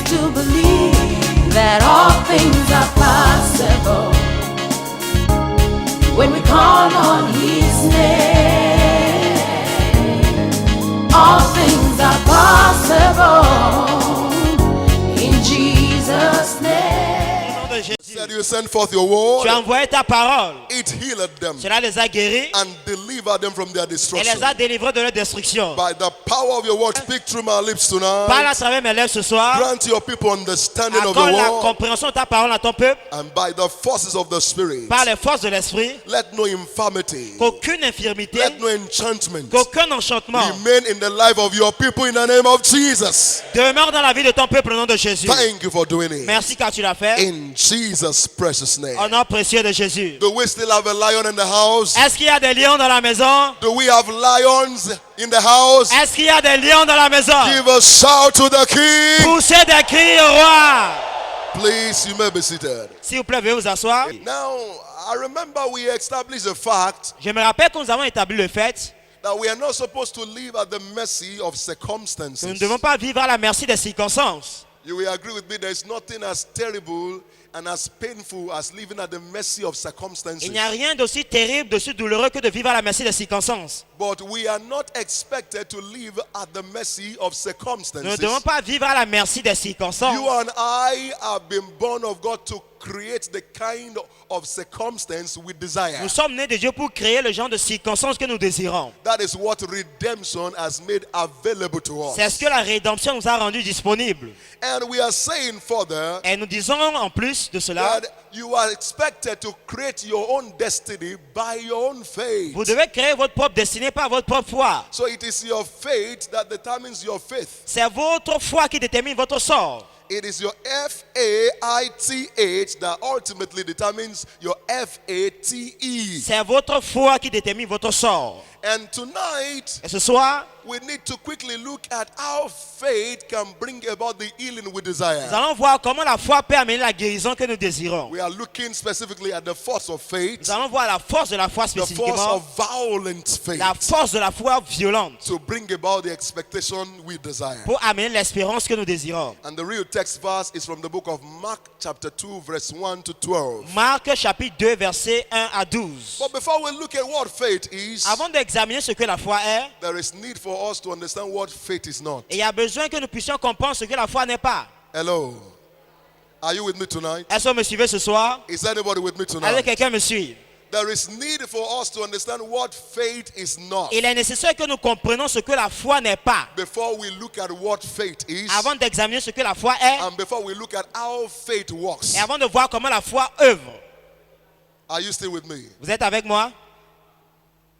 us to believe that all things are possible when we call on His name. All things are possible in Jesus' name. Said you send forth your word. Tu as envoyé ta parole. It healed them. Cela les a guéris. And delivered them from their Et destruction. les a délivrés de leur destruction. By the power of your word, speak through my lips tonight. Parle à travers mes lèvres ce soir. Grant your people understanding of Accorde the la word. compréhension de ta parole à ton peuple. And by the forces of the Spirit, Par les forces de l'esprit. let no infirmity, Qu'aucune infirmité. let no enchantment Qu'aucun enchantement. remain in the life of your people in the name of Jesus. Demeure dans la vie de ton peuple au nom de Jésus. Thank you for doing it. Merci car tu l'as fait. In Jesus' precious name. Au nom précieux de Jésus. Do we still have a lion in the house? Est-ce qu'il y a des lions dans la maison? Do we have lions in the house? Est-ce qu'il y a des lions dans la maison? Give a shout to the King. Poussez des cris au roi. Please, you may be seated. S'il vous plaît, veuillez vous asseoir. Now, I remember we established a fact Je me rappelle que nous avons établi le fait that we are not supposed to live at the mercy of que circumstances. nous ne devons pas vivre à la merci des circonstances. You will agree with me, there is nothing as terrible and as painful as living at the mercy of circumstances. Il n'y a rien d'aussi terrible, d'aussi douloureux que de vivre à la merci des circonstances. But we are not expected to live at the mercy of Nous ne circumstances. devons pas vivre à la merci des circonstances. You and I have been born of God to create the kind of circumstance we desire. Nous sommes nés de Dieu pour créer le genre de circonstances que nous désirons. That is what redemption has made available to us. C'est ce que la rédemption nous a rendu disponible. And we are saying further Et nous disons en plus de cela, that you are expected to create your own destiny by your own faith. vous devez créer votre propre destinée par votre propre foi. So it is your faith that determines your faith. C'est votre foi qui détermine votre sort. It is your faith that ultimately determines your fate. C'est votre foi qui détermine votre sort. And tonight, Et ce soir, we need to quickly look at how faith can bring about the healing we desire. nous allons voir comment la foi peut amener la guérison que nous désirons. We are looking specifically at the force of faith, Nous allons voir la force de la foi the force spécifiquement, of violent faith, la force de la foi violente to bring about the expectation we desire. pour amener l'espérance que nous désirons. And the real text verse is from the book of Mark chapter 2 verse 1 to 12. Marc chapitre 2 versets 1 à 12. But before we look at what faith is, Avant d'examiner ce que la foi est, there is need for us to understand what faith is not. il y a besoin que nous puissions comprendre ce que la foi n'est pas. Hello. Are you with me tonight? Est-ce que vous me suivez ce soir? Is anybody with me Est-ce que tonight? quelqu'un me suit? There is need for us to understand what faith is not Il est nécessaire que nous comprenions ce que la foi n'est pas. before we look at what faith is Avant d'examiner ce que la foi est and before we look at how faith works. et avant de voir comment la foi œuvre. Are you still with me? Vous êtes avec moi?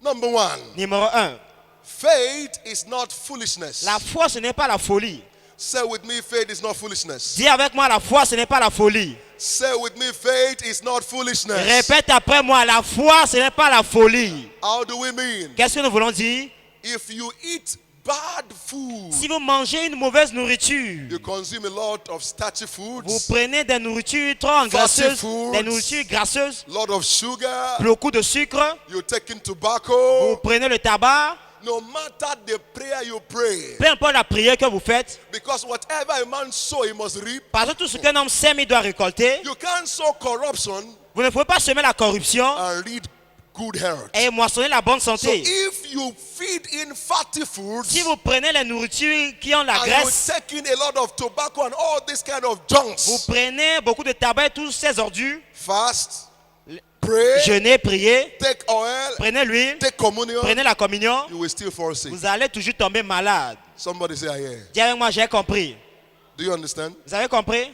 Number one, Numéro 1. faith is not foolishness. La foi, ce n'est pas la folie. Say with me, faith is not foolishness. Dis avec moi, la foi, ce n'est pas la folie. Say with me, faith is not foolishness. Répète après moi, la foi, ce n'est pas la folie. How do we mean? Qu'est-ce que nous voulons dire? If you eat bad food, Si vous mangez une mauvaise nourriture, you consume a lot of starchy vous foods, prenez des nourritures trop engrasseuses, foods, des nourritures grasseuses, lot of sugar, beaucoup de sucre, you're taking vous tobacco. prenez le tabac, No matter the prayer you pray, peu importe la prière que vous faites, because whatever a man sow, he must reap. parce que tout ce qu'un homme sème, il doit récolter. You can't sow corruption Vous ne pouvez pas semer la corruption and reap good health. et moissonner la bonne So santé. if you feed in fatty foods Si vous prenez les nourritures qui ont la and you're graisse, taking a lot of tobacco and all this kind of junks, vous prenez beaucoup de tabac et tous ces ordures, fast, pray, jeûnez, priez, take oil, prenez l'huile, take communion, prenez la communion, you will still fall sick. vous allez toujours tomber malade. Somebody say, I hear. Dis avec moi, j'ai compris. Do you understand? Vous avez compris?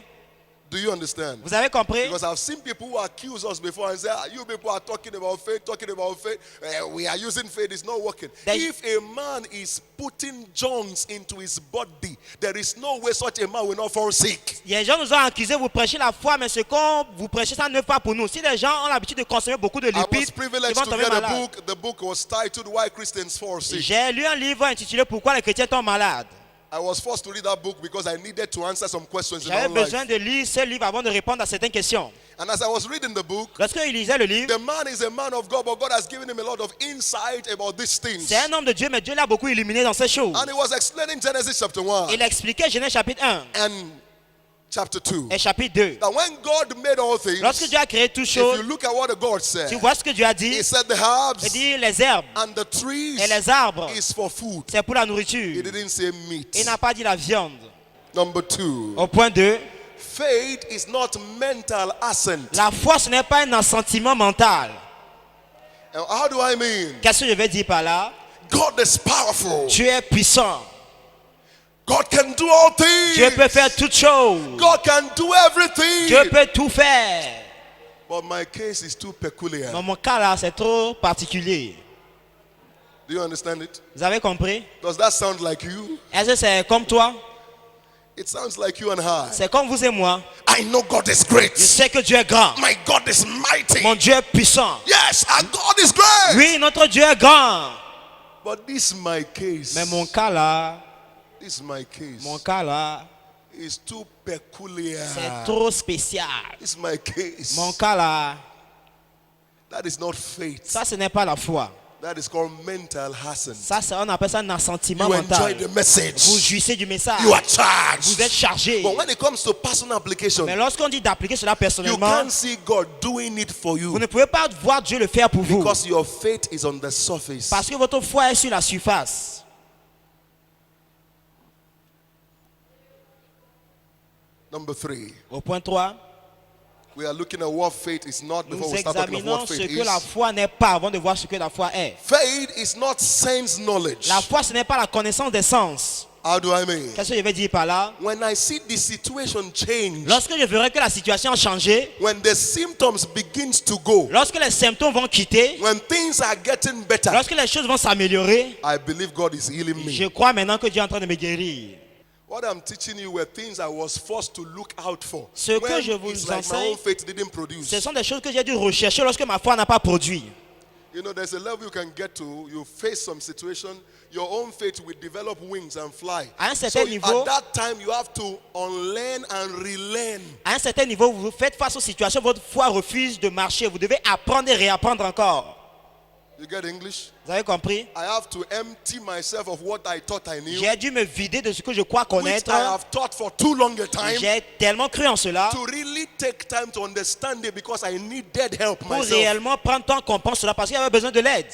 Do you understand? Vous avez compris? Because I've seen people who accuse us before and say, you people are talking about faith. We are using faith, it's not working. If a man is putting germs into his body, there is no way such a man will not fall sick. Les gens nous ont accusés, vous prêchez la foi, mais ce qu'on vous prêchez, ça ne fait pas pour nous. Si les gens ont l'habitude de consommer beaucoup de I was lipides, ils privileged vont to tomber get a malades. book. The book was titled Why Christians Fall Sick. J'ai lu un livre intitulé Pourquoi les chrétiens tombent malades. I was forced to read that book because I needed to answer some questions in J'avais my besoin life. de lire ce livre avant de répondre à certaines questions. And as I was reading the book, Lorsqu'il lisait le livre, the man is a man of God, but God has given him a lot of insight about these things. c'est un homme de Dieu, mais Dieu l'a beaucoup illuminé dans ces choses. And he was explaining Genesis chapter 1. Il expliquait Genèse chapitre 1. And chapter 2. et chapitre 2. That when God made all things, Lorsque Dieu a créé toutes if you choses, look at what the God tu said, vois ce que Dieu a dit. He said the Il herbs dit les herbes and the trees et les arbres, is for food. c'est pour la He nourriture. didn't say Il meat. n'a pas dit la viande. Number 2. Au point 2, Faith is not mental assent. la foi, ce n'est pas un assentiment mental. And how do I mean? Qu'est-ce que je vais dire par là? God is powerful. Dieu est puissant. God can do all Dieu peut things. faire toutes choses. God can do everything. Dieu peut tout faire. But my case is too peculiar. Dans mon cas là, c'est trop particulier. Do you understand it? Vous avez compris? Does that sound like you? Est-ce que c'est comme toi? It sounds like you and I. C'est comme vous et moi. I know God is great. Je sais que Dieu est grand. My God is mighty. Mon Dieu est puissant. Yes, our God is great. Oui, notre Dieu est grand. But this my case. Mais mon cas là, This my case. mon cas là, Is too peculiar. c'est trop spécial. This my case. Mon cas là, That is not faith. ça ce n'est pas la foi. That is called mental assent. Ça, on appelle ça un assentiment You enjoy mental. the message. Vous jouissez du message. You are charged. Vous êtes chargé. But when it comes to personal application, Mais lorsqu'on dit d'appliquer cela you personnellement, can't see God doing it for vous you ne pouvez pas voir Dieu le faire pour vous. because your faith is on the surface. Parce que votre foi est sur la surface. Number 3, Au point 3, we are looking at what faith is not before nous we start talking of examinons what ce faith que la is. foi n'est pas avant de voir ce que la foi est. Faith is not sense knowledge. La foi, ce n'est pas la connaissance des sens. How do I mean? Qu'est-ce que je vais dire par là? When I see the situation change, Lorsque je verrai que la situation a changé, when the symptoms begins to go, lorsque les symptômes vont quitter, when things are getting better, lorsque les choses vont s'améliorer, I believe God is healing me. je crois maintenant que Dieu est en train de me guérir. What I'm teaching you were things I was forced to look out for. Ce que When je vous it's like my enseigne, own faith didn't produce. Ce sont des choses que j'ai dû rechercher lorsque ma foi n'a pas produit. You know, there's a level you can get to. You face some situation, your own faith will develop wings and fly. À un So certain niveau, at that time, you have to unlearn and relearn. à un certain niveau, vous faites face aux situations, votre foi refuse de marcher. Vous devez apprendre et réapprendre encore. You get English? Vous avez compris? I have to empty myself of what I thought I knew, J'ai dû me vider de ce que je crois which connaître. I have taught for too long a time, J'ai tellement cru en cela to really take time to understand it because I needed help pour myself. réellement prendre temps qu'on pense cela parce qu'il y avait besoin de l'aide.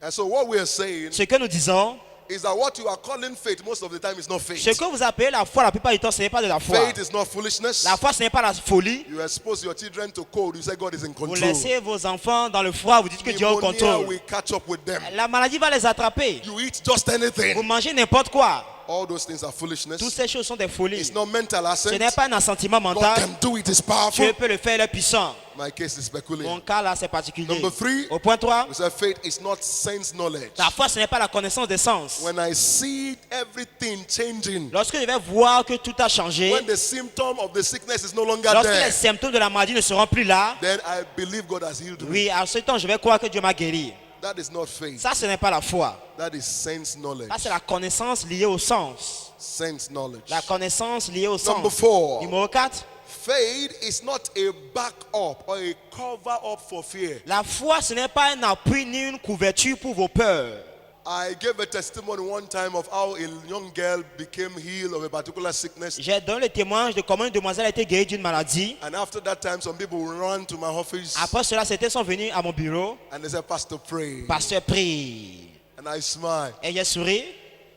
And so what we are saying Ce que nous disons, is that what you are calling faith most of the time is not faith. ce que vous appelez la foi la plupart du temps, ce n'est pas de la foi. Faith is not foolishness. La foi, ce n'est pas la folie. You expose your children to cold, you say God is in Vous control. laissez vos enfants dans le froid, vous dites que Dieu est au Pneumonia contrôle. will catch up with them. La maladie va les attraper. You eat just Vous anything. mangez n'importe quoi. All those things are Toutes foolishness. ces choses sont des folies. It's not mental Ce assent. n'est pas un assentiment God mental. can do it, it's powerful. Dieu peut le faire, il est puissant. My case is peculiar. Mon cas là, c'est particulier. Number 3, Au point 3, we say faith is not sense knowledge. la foi, ce n'est pas la connaissance des sens. When I see everything changing, Lorsque je vais voir que tout a changé, when the symptom of the sickness is no longer lorsque les there, symptômes de la maladie ne seront plus là, then I believe God has healed me. oui, à ce temps, je vais croire que Dieu m'a guéri. That is not faith. Ça, ce n'est pas la foi. That is sense knowledge. Ça, c'est la connaissance liée au sens. Sense knowledge. La connaissance liée au Number sens. 4. Numéro 4, Faith is not a backup or a cover up for fear. la foi, ce n'est pas un appui ni une couverture pour vos peurs. I gave a testimony one time of how a young girl became healed of a particular sickness. J'ai donné le témoignage de comment une demoiselle a été guérie d'une maladie. And after that time, some people ran to my office Après cela, certains sont venus à mon bureau. and they said, Pastor, pray. Pasteur, prie. And I smiled. Et j'ai souri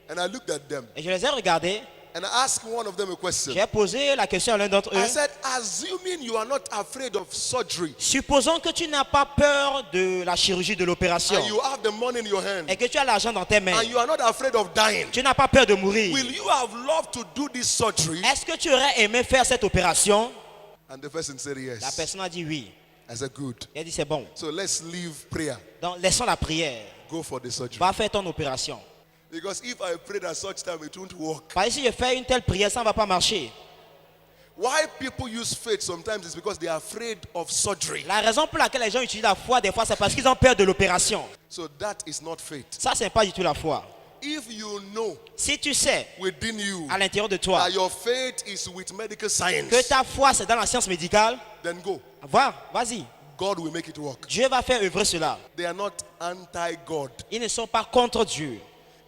And I looked at them. et je les ai regardés. And I asked one of them a question. J'ai posé la question à l'un d'entre I eux. said, assuming you are not afraid of surgery Supposons que tu n'as pas peur de la chirurgie, de l'opération, and you have the money in your hand et que tu as l'argent dans tes mains. and you are not afraid of dying, Tu n'as pas peur de mourir. will you have loved to do this surgery? Est-ce que tu aurais aimé faire cette opération? And the person said La yes. personne a dit oui. I said, good. Il a dit c'est bon. So let's leave prayer. Donc laissons la prière. Go for the surgery. Va faire ton opération. Because if I prayed at such time, it won't work. Parce que si je fais une telle prière, ça ne va pas marcher. Why people use faith sometimes is because they are afraid of surgery. La raison pour laquelle les gens utilisent la foi, des fois, c'est parce qu'ils ont peur de l'opération. So that is not faith. Ça, ce n'est pas du tout la foi. If you know Si tu sais, within you à l'intérieur de toi, that your faith is with medical science, que ta foi, c'est dans la science médicale, then go. vas-y. God will make it work. Dieu va faire œuvrer cela. They are not anti-God. Ils ne sont pas contre Dieu.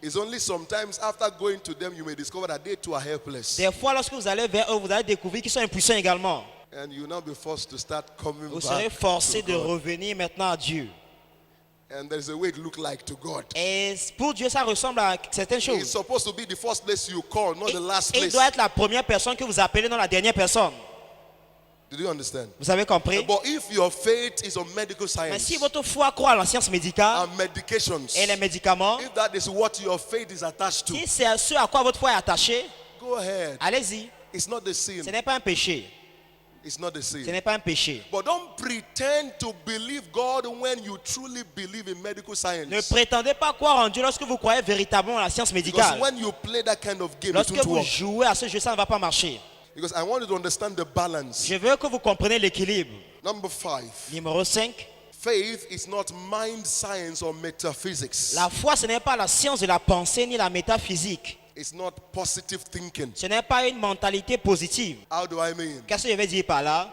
It's only sometimes after going to them you may discover that they too are helpless. Des fois, lorsque vous allez vers eux, vous allez découvrir qu'ils sont impuissants également. And you will now be forced to start coming Vous serez back forcé to de God. revenir maintenant à Dieu. And there's a way it look like to God. Et pour Dieu, ça ressemble à certaines It's choses. supposed to be the first place you call, not the last Et il place. doit être la première personne que vous appelez, non la dernière personne. Did you understand? Vous avez compris? But if your faith is on medical Mais science si votre foi croit à la science médicale and medications, et les médicaments, if that is what your faith is attached to, si c'est à ce à quoi votre foi est attachée, go ahead. allez-y. It's not the sin. Ce n'est pas un péché. It's not the Ce sin. n'est pas un péché. But don't pretend to believe God when you truly believe in medical Ne science. prétendez pas croire en Dieu lorsque vous croyez véritablement à la science Because médicale. when you play that kind of game, it Lorsque won't vous work. jouez à ce jeu, ça ne va pas marcher. Because I want you to understand the balance. Je veux que vous compreniez l'équilibre. Number 5. Numéro 5. Faith is not mind science or metaphysics. La foi, ce n'est pas la science de la pensée ni la métaphysique. It's not positive thinking. Ce n'est pas une mentalité positive. How do I mean? Qu'est-ce que je vais dire par là?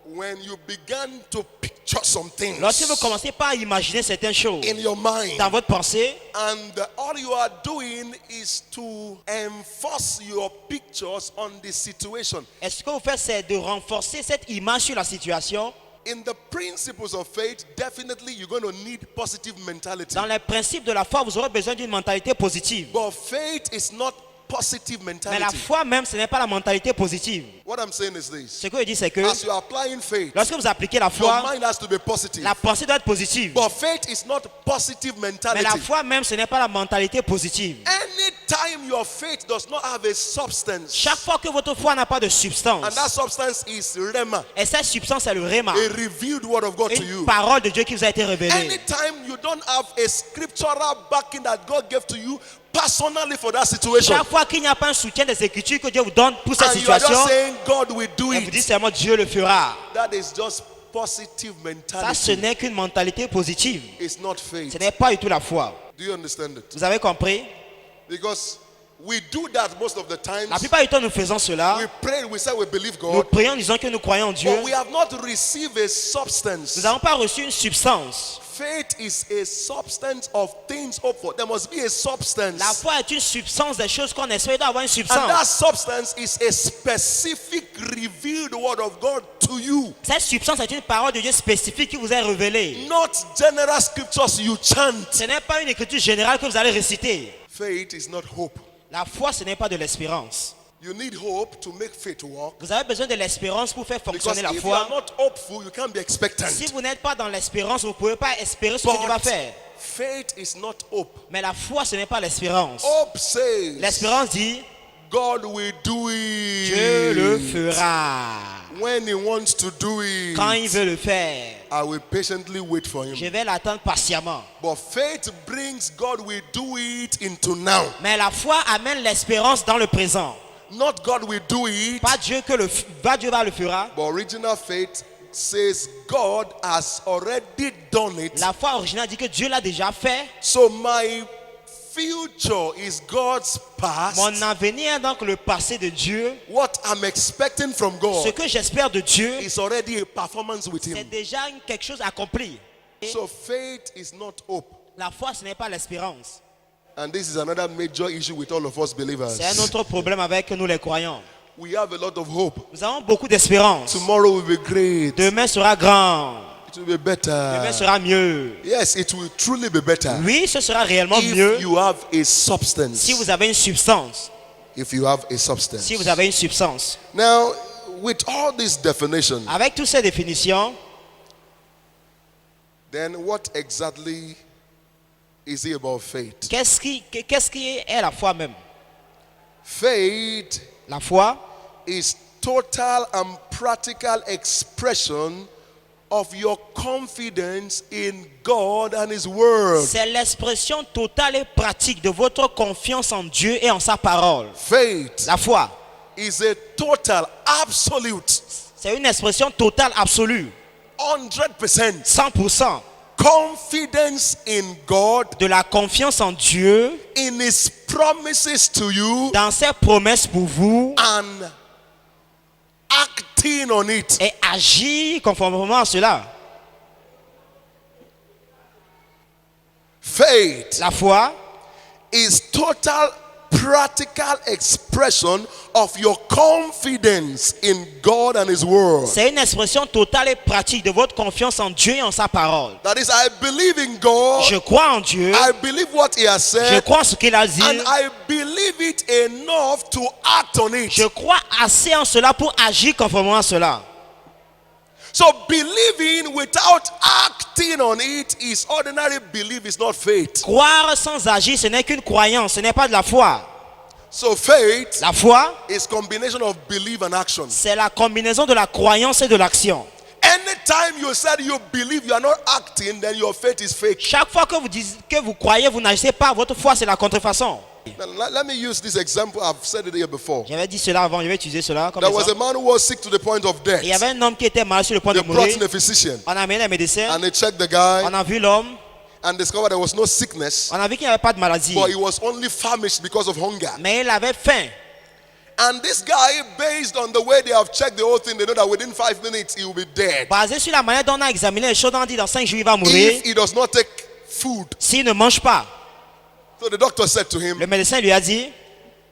When you began to picture some things Lorsque vous commencez par imaginer certaines choses in your mind, dans votre pensée, and all you are doing is to enforce your pictures on the situation. est-ce que vous faites, c'est de renforcer cette image sur la situation? In the principles of faith, definitely you're going to need positive mentality. Dans les principes de la foi, vous aurez besoin d'une mentalité positive. But faith is not positive Mais la mentality. foi même, ce n'est pas la mentalité positive. What I'm saying is this. Ce que je dis, c'est que As you are applying faith, lorsque vous appliquez la your foi, mind has to be positive. la pensée doit être positive. But faith is not positive Mais mentality. la foi même, ce n'est pas la mentalité positive. Anytime your faith does not have a substance, Chaque fois que votre foi n'a pas de substance, and that substance is rema, et cette substance est le rhéma, a revealed word of God to une you. parole de Dieu qui vous a été révélée. Anytime you don't have a scriptural backing that God gave to you personally for that situation, Chaque fois qu'il n'y a pas un soutien des Écritures que Dieu vous donne pour cette and you are situation, just saying God will do et vous dites it, seulement Dieu le fera. that is just positive Ça, ce mentality. n'est qu'une mentalité positive. It's not Ce faith. n'est pas du tout la foi. Do you understand it? Vous avez compris? Because we do that most of the times. La plupart du temps, nous faisons cela. We pray, we say we believe Nous God, prions en disant que nous croyons en Dieu. but we have not received a Nous substance. n'avons pas reçu une substance. Faith is a substance of things hoped for. There must be a substance. La foi est une substance des choses qu'on espère d'avoir une And that substance. substance is a specific revealed word of God to you. Cette substance est une parole de Dieu spécifique qui vous est révélée. Not general scriptures you chant. Ce n'est pas une écriture générale que vous allez réciter. Faith is not hope. La foi, ce n'est pas de l'espérance. You need hope to make faith work. Vous avez besoin de l'espérance pour faire Because fonctionner la if you are foi. not hopeful, you can't be expectant. Si vous n'êtes pas dans l'espérance, vous ne pouvez pas espérer ce que Dieu va But faire. faith is not hope. Mais la foi, ce n'est pas l'espérance. Hope says L'espérance dit, God will do it. Dieu le fera. When he wants to do it, Quand il veut le faire, I will patiently wait for je him. vais l'attendre patiemment. But faith brings God will do it into now. Mais la foi amène l'espérance dans le présent. Not God will do it, Pas Dieu va le fera. but original faith says God has already done it. La foi originale dit que Dieu l'a déjà fait. So my future is God's past. Mon avenir est donc le passé de Dieu. What I'm expecting from Ce God que j'espère de Dieu, is already a performance with c'est him. déjà quelque chose accompli. So faith is not hope. La foi, ce n'est pas l'espérance. And this is another major issue with all of us believers. C'est un autre problème avec nous les croyants. We have a lot of hope. Nous avons beaucoup d'espérance. Tomorrow will be great. Demain sera grand. It will be better. Demain sera mieux. Yes, it will truly be better. Oui, ce sera réellement If mieux you have a substance. si vous avez une substance. If you have a substance. Si vous avez une substance. Now, with all these definitions, Avec toutes ces définitions, then what exactly is it about faith? qu'est-ce qui est la foi même? Faith La foi, is total and practical expression of your confidence in God and His Word. c'est l'expression totale et pratique de votre confiance en Dieu et en sa parole. Faith La foi, is a total, absolute, c'est une expression totale, absolue, 100% 100% confidence in God, de la confiance en Dieu, in His promises to you, dans ses promesses pour vous, and acting on it. et agir conformément à cela. Faith La foi is total practical expression of your confidence in God and His Word. C'est une expression totale et pratique de votre confiance en Dieu et en sa parole. That is, I believe in God. Je crois en Dieu. I believe what He has Je said. crois en ce qu'il a dit. And I believe it enough to act on it. Je crois assez en cela pour agir conformément à cela. So believing without acting on it is ordinary belief, is not faith. Croire sans agir, ce n'est qu'une croyance, ce n'est pas de la foi. So faith La foi, is combination of belief and action. c'est la combinaison de la croyance et de l'action. Anytime you said you believe, you are not acting, then your faith is fake. Chaque fois que vous dites que vous croyez, vous n'agissez pas, votre foi, c'est la contrefaçon. Let me use this example. I've said it here before. J'avais dit cela avant, je vais utiliser cela comme There was a exemple. man who was sick to the point of death. Il y avait un homme qui était malade sur le point de They brought mourir. in a physician On a amené les médecins, and they checked the guy on a vu l'homme, and discovered there was no sickness, on a vu qu'il n'y avait pas de maladie. but he was only famished because of hunger. Mais il avait faim. And this guy, based on the way they have checked the whole thing, they know that within 5 minutes he will be dead. Basé sur la manière dont on a examiné les choses, on a dit dans 5 jours il va mourir. If he does not take food. S'il ne mange pas. So the doctor said to him, Le médecin lui a dit,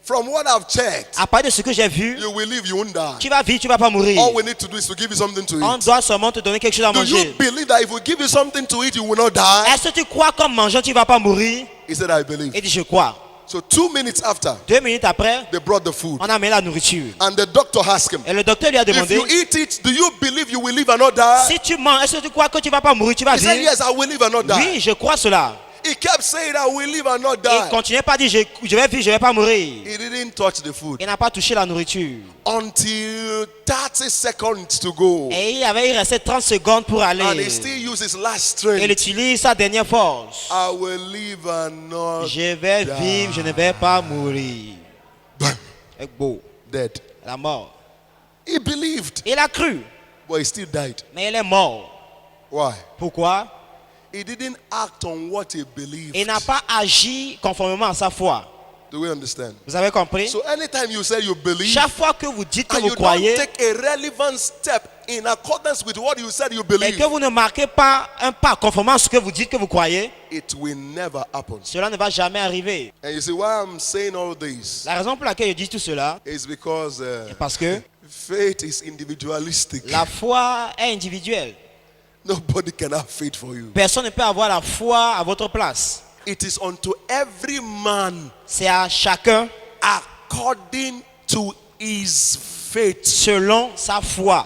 from what I've checked, à part de ce que j'ai vu, you will live, you won't die. tu vas vivre, tu vas pas mourir. All we need to do is to give you something to On eat. doit seulement te donner quelque chose à Do you manger. believe that if we give you something to eat, you will not die? Est-ce que tu crois qu'en mangeant, tu vas pas mourir? He said, I believe. Il dit, je crois. So 2 minutes after, 2 minutes après, they brought the food. on a mis la nourriture. And the doctor asked him, Et le docteur lui a if demandé, you eat it, do you believe you will live and not die? si tu manges, est-ce que tu crois que tu vas pas mourir, tu vas He said, vivre? yes, I will live and not die. Oui, je crois cela. He kept saying, I will live and not Et il die. continuait pas à dire, je vais vivre, je vais pas mourir. He didn't touch the food Il n'a pas touché la nourriture. until 30 seconds to go. Et il restait 30 secondes pour And he aller. still uses his last Il strength. utilise sa dernière force. I will live and not Je vais vivre, je ne vais pas mourir. Bam. Et beau, dead. la mort. He believed, Il a cru, but he still died. mais il est mort. Why? Pourquoi? He didn't act on what he believed. Il n'a pas agi conformément à sa foi. Do we understand? Vous avez compris? So anytime you say you believe Chaque fois que vous dites que and vous you croyez don't take a relevant step in accordance with what you said you et believe, que vous ne marquez pas un pas conformément à ce que vous dites que vous croyez, it will never happen. cela ne va jamais arriver. And you see why I'm saying all this La raison pour laquelle je dis tout cela, is because c'est parce que faith is individualistic. la foi est individuelle. Nobody can have faith for you. Personne ne peut avoir la foi à votre place. It is unto every man C'est à chacun according to his faith. selon sa foi.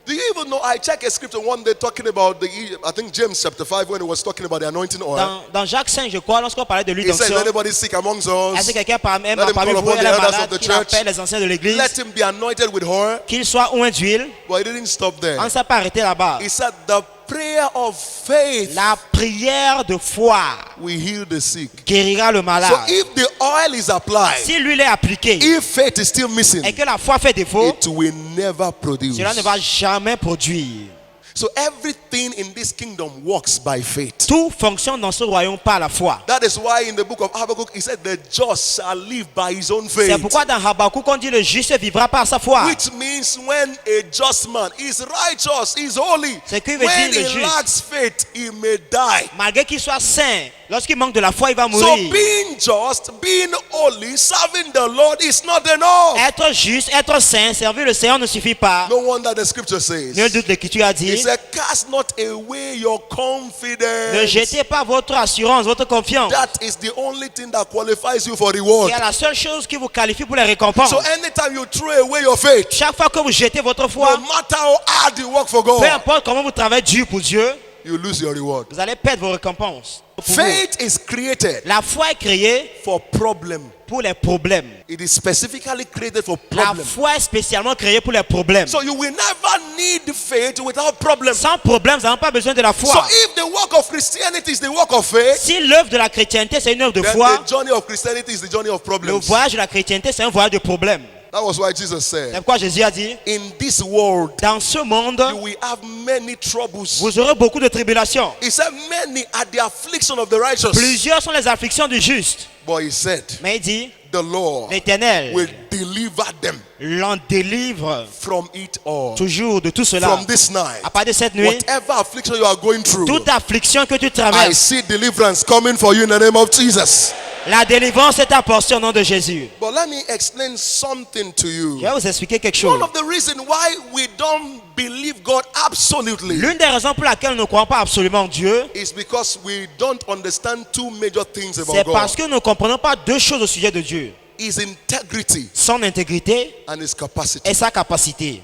Do you even know? I checked a scripture one day talking about I think James chapter 5 when he was talking about the anointing oil. Dans Jacques 5, je crois, lorsqu'on parlait de l'huile He said, d'onction, if anybody sick amongst est-ce us, que quelqu'un parmi Let him parmi call vous upon est the elders of malade, the qu'il church. appelle les anciens de l'église, let him be anointed with oil. qu'il soit oint d'huile? But he didn't stop there. On ne s'est pas arrêté là-bas. He said, the prayer of faith La prière de foi will heal the sick. guérira le So malade. if the oil is applied, Si l'huile est appliquée if faith is still missing, et que la foi fait défaut, it will never produce. cela ne va jamais produire. So everything in this kingdom works by faith. Tout fonctionne dans ce royaume par la foi. That is why in the book of Habakkuk, he said, the just shall live by his own C'est faith. pourquoi dans Habakkuk on dit le juste vivra par sa foi. Which means when a just man is righteous, is holy, Ce qui veut when dire le he juste. lacks faith, he may die. Malgré qu'il soit saint, lorsqu'il manque de la foi, il va So mourir. being just, being holy, serving the Lord is not enough. Être juste, être saint, servir le Seigneur ne suffit pas. No wonder the scripture says, Nul doute, l'Écriture a he dit, said, cast not away your ne confidence. jetez pas votre assurance, votre confiance. That is the only thing that qualifies you for reward. C'est la seule chose qui vous qualifie pour les récompenses. So anytime you throw away your faith, Chaque fois que vous jetez votre no foi, matter how hard you work for peu God, importe comment vous travaillez dur pour Dieu, you lose your reward. vous allez perdre vos récompenses. Pour vous. Faith is created La foi est créée for problem. pour les problèmes. It is specifically created for La problem. foi est spécialement créée pour les problèmes. So you will never need faith without problem. Sans problème, nous n'avons pas besoin de la So foi. if the work of Christianity is the work of faith, Si l'œuvre de la chrétienté, c'est une œuvre de then foi, the journey of Christianity is the journey of le problems. voyage de la chrétienté, c'est un voyage de problèmes. That was why Jesus said, C'est pourquoi Jésus a dit, in this world, dans ce monde, you will have many troubles. vous aurez beaucoup de tribulations. He said, many are the affliction of the righteous. Plusieurs sont les afflictions du juste. But he said, Mais il dit, the Lord l'Éternel will deliver them l'en délivre from it all. toujours de tout cela. From this night, À partir de cette nuit, whatever affliction you are going through, toute affliction que tu I traverses, see deliverance coming for you in the name of Jesus. la délivrance est ta portion au nom de Jésus. But let me explain something to you. Je vais vous expliquer quelque chose. One of the reasons why we don't believe God absolutely L'une des raisons pour laquelle nous ne croyons pas absolument en Dieu, is because we don't understand two major things c'est about parce God. que nous ne comprenons pas deux choses au sujet de Dieu. His integrity Son intégrité and his capacity. et sa capacité.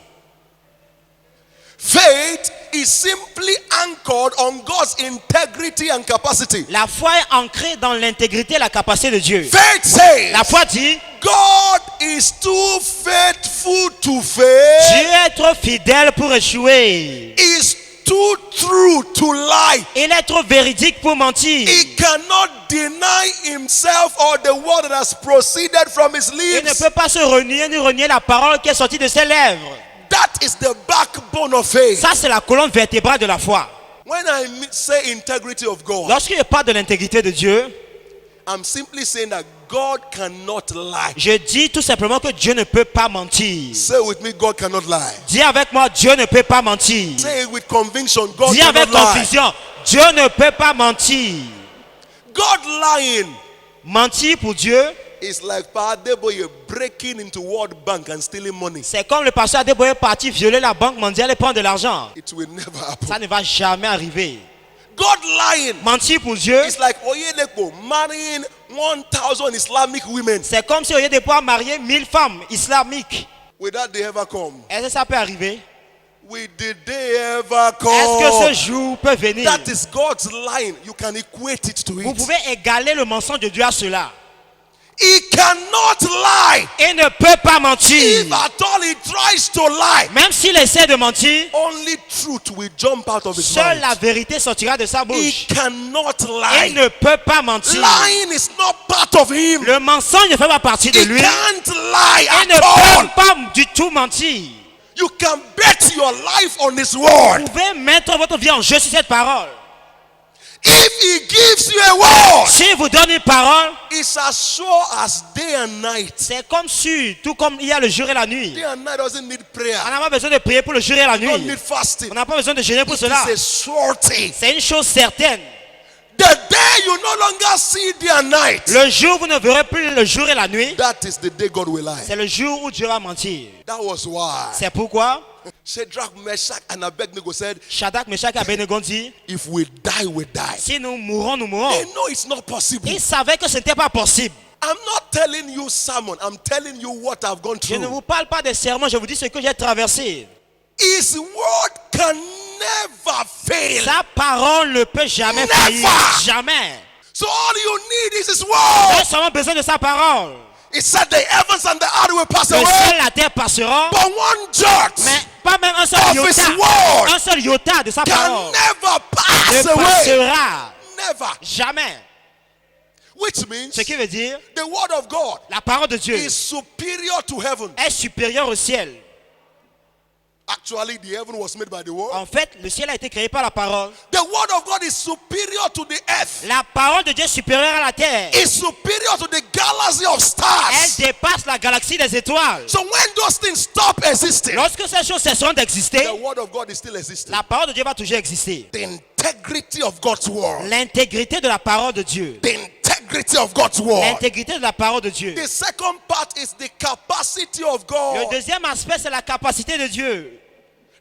Faith is simply anchored on God's integrity and capacity. La foi est ancrée dans l'intégrité et la capacité de Dieu. Faith says La foi dit, God is too faithful to Dieu fail. est trop fidèle pour échouer. Is too true to lie. Il est trop véridique pour mentir. He cannot deny himself or the word that has proceeded from his Il ne lips. peut pas se renier ni renier la parole qui est sortie de ses lèvres. That is the backbone of faith. Ça, c'est la colonne vertébrale de la foi. When I say integrity of God, Lorsque je parle de l'intégrité de Dieu, I'm simply saying that God cannot lie. je dis tout simplement que Dieu ne peut pas mentir. Say with me, God cannot lie. Dis avec moi, Dieu ne peut pas mentir. Say it with conviction, God Dis avec cannot lie. conviction, Dieu ne peut pas mentir. God lying Mentir pour Dieu, is like Pa Adeboye breaking into World Bank and stealing money. c'est comme le pasteur Adeboye parti violer la banque mondiale et prendre de l'argent. It will never happen. Ça ne va jamais arriver. God lying Mentir pour Dieu, is like Oyedepo marrying 1,000 Islamic women. c'est comme si au lieu de pouvoir marier 1000 femmes islamiques. Will that day ever come? Est-ce que ça peut arriver? Will the day ever Est-ce que come? ce jour peut venir? That is God's lying. You can equate it to Vous it. pouvez égaler le mensonge de Dieu à cela. He cannot lie. Il ne peut pas mentir. If at all he tries to lie, Même s'il essaie de mentir, only truth will jump out of his seule la mouth. vérité sortira de sa He bouche. cannot Il lie. ne peut pas mentir. Lying is not part of him. Le mensonge ne fait pas partie de He lui. can't lie Il ne at all. peut pas du tout mentir. You can bet your life on his word. Vous pouvez mettre votre vie en jeu sur cette parole. If he gives you a word, S'il vous donne une parole, it's as sure as day and night. c'est comme sûr, tout comme il y a le jour et la nuit. Day and night doesn't need prayer. On n'a pas besoin de prier pour le jour et la You don't nuit. need fasting. On n'a pas besoin de jeûner pour It cela. is a surety. C'est une chose certaine. The day you no longer see day and night, Le jour où vous ne verrez plus le jour et la nuit, that is the day God will lie. c'est le jour où Dieu va mentir. That was why C'est pourquoi Shadrach, Meshach, and Abednego said, Shadrach, Meshach et Abednego dit, if we die, we die. si nous mourons, nous mourons. They know it's not possible. Ils savaient que ce n'était pas possible. I'm not telling you sermon. I'm telling you what I've gone Je ne through. vous parle pas des sermons, je vous dis ce que j'ai traversé. His word can never fail. Sa parole ne peut jamais Never. faillir. Jamais. So all you need is his Nous avons word. seulement besoin de sa parole. He said the heavens and the earth will pass Le away, ciel et la terre passeront, but one jot mais pas même un seul of iota. his word Un seul iota de sa can parole never pass ne away. passera. Never. Jamais. Which means Ce qui veut dire, the word of God la parole de Dieu is superior to heaven. est supérieure au ciel. Actually, the heaven was made by the word. En fait, le ciel a été créé par la parole. The word of God is superior to the earth. La parole de Dieu est supérieure à la terre. It's superior to the galaxy of stars. Elle dépasse la galaxie des étoiles. So when those things stop existing, Lorsque ces choses cesseront d'exister, the word of God is still existing. la parole de Dieu va toujours exister. The integrity of God's word. L'intégrité de la parole de Dieu. The integrity of God's word. L'intégrité de la parole de Dieu. The second part is the capacity of Le God. deuxième aspect, c'est la capacité de Dieu.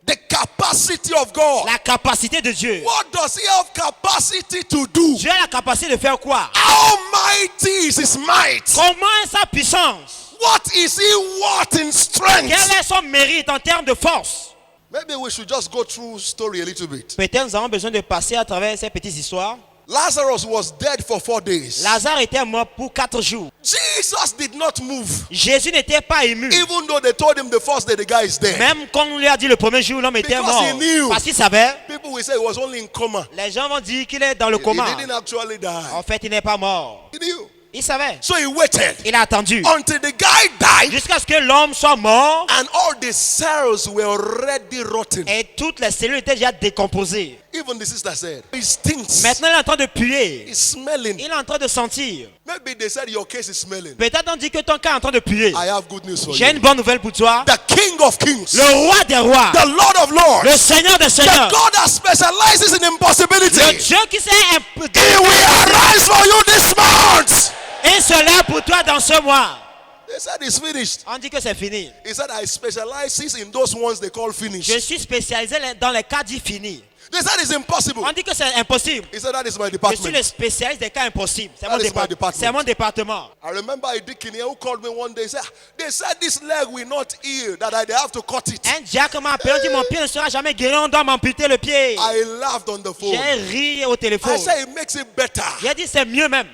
The capacity of God. La capacité de Dieu. What does he have capacity to do? Dieu a la capacité de faire quoi? How mighty is his might? Comment est sa puissance? What is he worth in Quel strength? est son mérite en termes de force? Maybe we should just go through story a little bit. Peut-être nous avons besoin de passer à travers ces petites histoires. Lazarus was dead for 4 days. Lazare était mort pour 4 jours. Jesus did not move. Jésus n'était pas ému. Even though they told him the first day the guy is dead. Même quand on lui a dit le premier jour, l'homme était Because mort. he knew. Parce qu'il savait. People will say he was only in coma. Les gens vont dire qu'il est dans le He coma. didn't actually die. En fait, il n'est pas mort. He knew. Il savait. So he waited Il a attendu until the guy died jusqu'à ce que l'homme soit mort and all the cells were already rotten. et toutes les cellules étaient déjà décomposées. Even the sister said, he stinks. Maintenant, il est en train de puer. He's smelling. Il est en train de sentir. Maybe they said your case is smelling. Peut-être on dit que ton cas est en train de puer. I have good news for J'ai une you. bonne nouvelle pour toi. The King of Kings, Le roi des rois, the Lord of Lords, le Seigneur des the seigneurs, God that specializes in le impossibility, Dieu qui s'est he will arise for you this month. il se lève pour toi dans ce mois. They said it's finished. On dit que c'est fini. He said I specializes in those ones they call Je finished. suis spécialisé dans les cas dits finis. They said it's impossible. On dit que c'est impossible. He said that is my Je suis department. le spécialiste des cas impossibles. C'est That mon, is my department. c'est mon département. I remember a deacon here who called me one day. They said this leg will not heal, that they have to cut it. Un diacre m'a appelé, on dit mon pied ne sera jamais guéri, on doit m'amputer le pied. I laughed on the phone. J'ai ri au téléphone. I said it makes it better. J'ai dit c'est mieux même.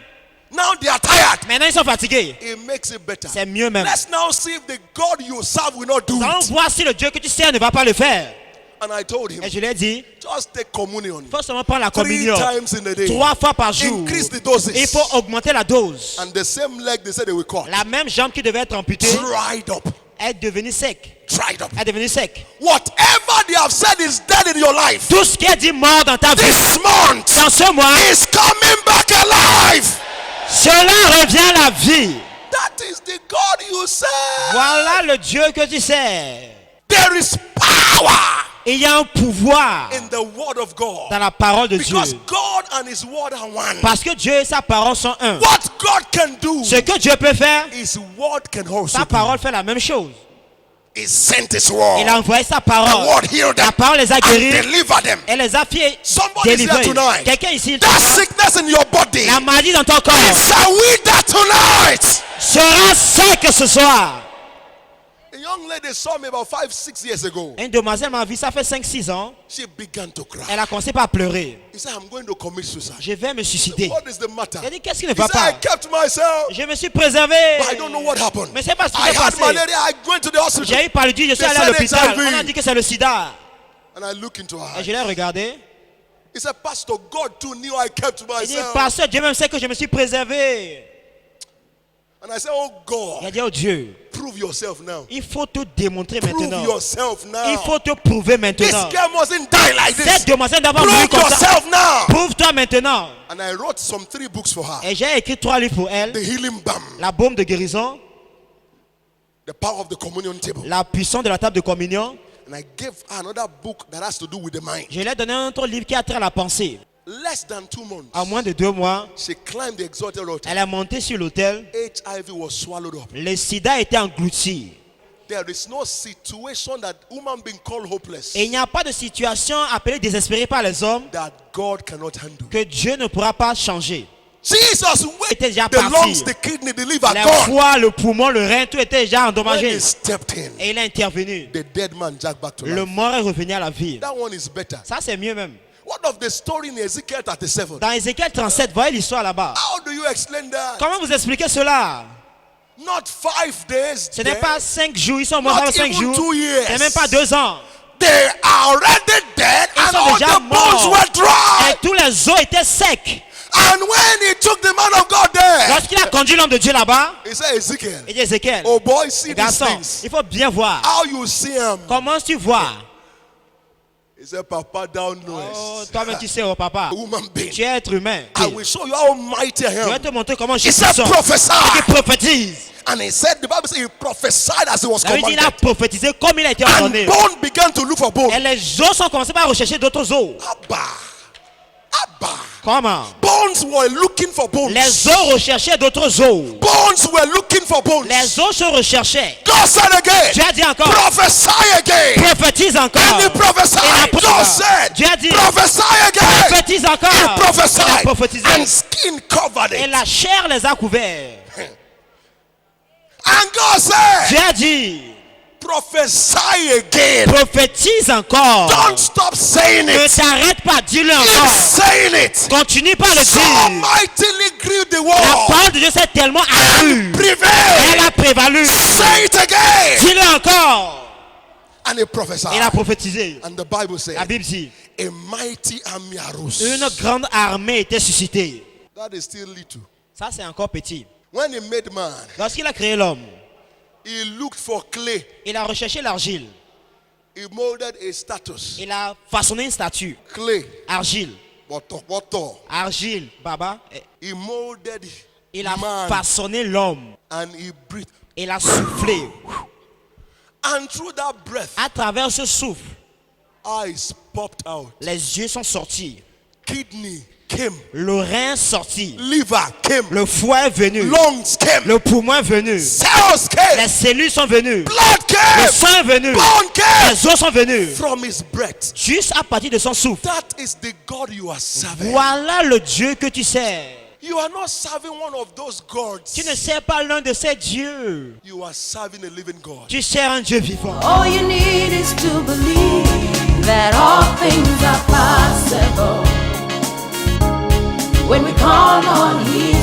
Now they are tired. Maintenant ils sont fatigués. It makes it better. C'est mieux même. Let's now see if the God you serve will not do Nous allons it. voir si le Dieu que tu sers ne va pas le faire. And I told him, Et je lui ai dit, just take communion il faut seulement prendre la 3 communion times in a day. 3 fois par jour. Increase the doses. Il faut augmenter la dose. And the same leg they said they will cut. La même jambe qui devait être amputée Dried up. est devenue sec. Dried up. Est devenue sec. Whatever they have said is dead in your life, Tout ce qui est dit mort dans ta vie, this month dans ce mois, is coming back alive. cela revient à la vie. That is the God you serve. Voilà le Dieu que tu sers. There is power Il y a un pouvoir in the word of God. dans la parole de Dieu. Because God and his word are one. Parce que Dieu et sa parole sont un. What God can do, Ce que Dieu peut faire, his word can also sa do. parole fait la même chose. He sent his word. Il a envoyé sa The parole. word healed them La parole les a and guéris delivered them. et les a fait Somebody is here délivrer. tonight. Quelqu'un ici, That sickness in your body la maladie dans ton corps is a wither tonight. sera sec ce soir. A young lady saw me about 5-6 years ago. Une demoiselle m'a vu, ça fait 5-6 ans. She began to cry. Elle a commencé par pleurer. He said, I'm going to commit suicide. Je vais me suicider. What is the matter? Elle dit, qu'est-ce qui ne He va said, I pas? kept myself. Je me suis préservé. But I don't know what happened. Mais c'est pas ce qui I s'est had passé. malaria. I went to the hospital. J'ai eu paludisme, je suis They allé à said l'hôpital. HIV. On a dit que c'est le sida. And I look into her Et eyes. je l'ai regardé. He said, Pastor, God too knew I kept Il dit, myself. pasteur, Dieu même sait que je me suis préservé. And I said, oh Il a God, dit, oh Dieu, prove yourself now. il faut te démontrer Prove maintenant. yourself Il now. faut te prouver This maintenant. girl mustn't die like Cette this. demoiselle d'avoir mouru Prove comme ça. yourself now. Prouve-toi maintenant. And I wrote some 3 books for her. Et j'ai écrit 3 livres pour elle. The healing balm, La baume de guérison, the power of the communion table. la puissance de la table de communion. And I gave her another book that has to do with the mind. Je lui ai donné un autre livre qui a trait à la pensée. Less than 2 months, En moins de 2 mois, she climbed the exalted altar. elle est montée sur l'autel. HIV was swallowed up. Le sida a été englouti. There is no situation that human being called hopeless Et il n'y a pas de situation appelée désespérée par les hommes that God cannot handle. que Dieu ne pourra pas changer. Jesus, Était déjà the parti. lungs, the kidney, the liver, Les gone. foies, le poumon, le rein, tout était déjà When endommagé. he stepped in, Et il a intervenu. the dead man jacked back to Le life. mort est revenu à la vie. That one is better. Ça, c'est mieux même. What of the story in Ezekiel 37? Dans Ézéchiel 37, voyez l'histoire là-bas. How do you explain that? Comment vous expliquez cela? Not 5 days. Ce n'est dead. pas 5 jours, ils sont morts Not avant 5 even jours. 2 years. Ce n'est même pas 2 ans. They are already dead Ils and sont all déjà the bones morts. were dry. Et tous les os étaient secs. And when he took the man of God there, Lorsqu'il a conduit l'homme de Dieu là-bas, he said, Ezekiel, il dit Ézéchiel, oh boy, see these garçon, things. il faut bien voir. How you see him? Comment tu vois? He said, Papa, thou Oh, knowest. toi-même tu sais, oh papa, Woman being. tu es être humain. I will show you how mighty I Je vais am. te montrer comment je He suis said, puissant. prophesy. Il prophétise. And he said, the Bible says he prophesied as he was La Bible dit, il a commanded. prophétisé comme il a été And ordonné. bone began to look for bone. Et les os ont commencé par rechercher d'autres os. Abba. Abba. Comment? Bones were looking for bones. Les os recherchaient d'autres os. Bones were looking for bones. Les os se recherchaient. God said again, Dieu a dit encore, prophesy again. prophétise encore. And he prophesied. Il a God prophétisé. said, Dieu a dit, prophesy again. prophétise encore. He Il a prophesied. prophétisé. And skin covered Et it. la chair les a couverts. And God said, Dieu a dit, prophesy again. prophétise encore. Don't stop saying Ne it. t'arrête pas, dis-le Keep encore. saying it. Continue par le So dire. mightily grew the La world. parole de Dieu s'est tellement accrue. Prevail. Elle a prévalu. Say it again. Dis-le encore. And he prophesied. Il a prophétisé. And the Bible La said, Bible dit, a mighty army arose. une grande armée était suscitée. That is still little. Ça, c'est encore petit. When he made man, Lorsqu'il a créé l'homme, he looked for clay. il a recherché l'argile. He molded a status. Il a façonné une statue. Clay. Argile. Water. Argile, Baba. He molded Il a man façonné l'homme. and he breathed. Il a soufflé. And through that breath, À travers ce souffle, eyes popped out. les yeux sont sortis. Kidney came. Le rein sorti. Liver came. Le foie est venu. Lungs came. Le poumon est venu. Cells came. Les cellules sont venues. Blood Le came. sang est venu. Bone came. Les os sont venus. From his breath. Juste à partir de son souffle. That is the God you are serving. Voilà le Dieu que tu sers. You are not serving one of those gods. Tu ne sers pas l'un de ces dieux. You are serving a living God. Tu sers un Dieu vivant. All you need is to believe that all things are possible when we call on Him.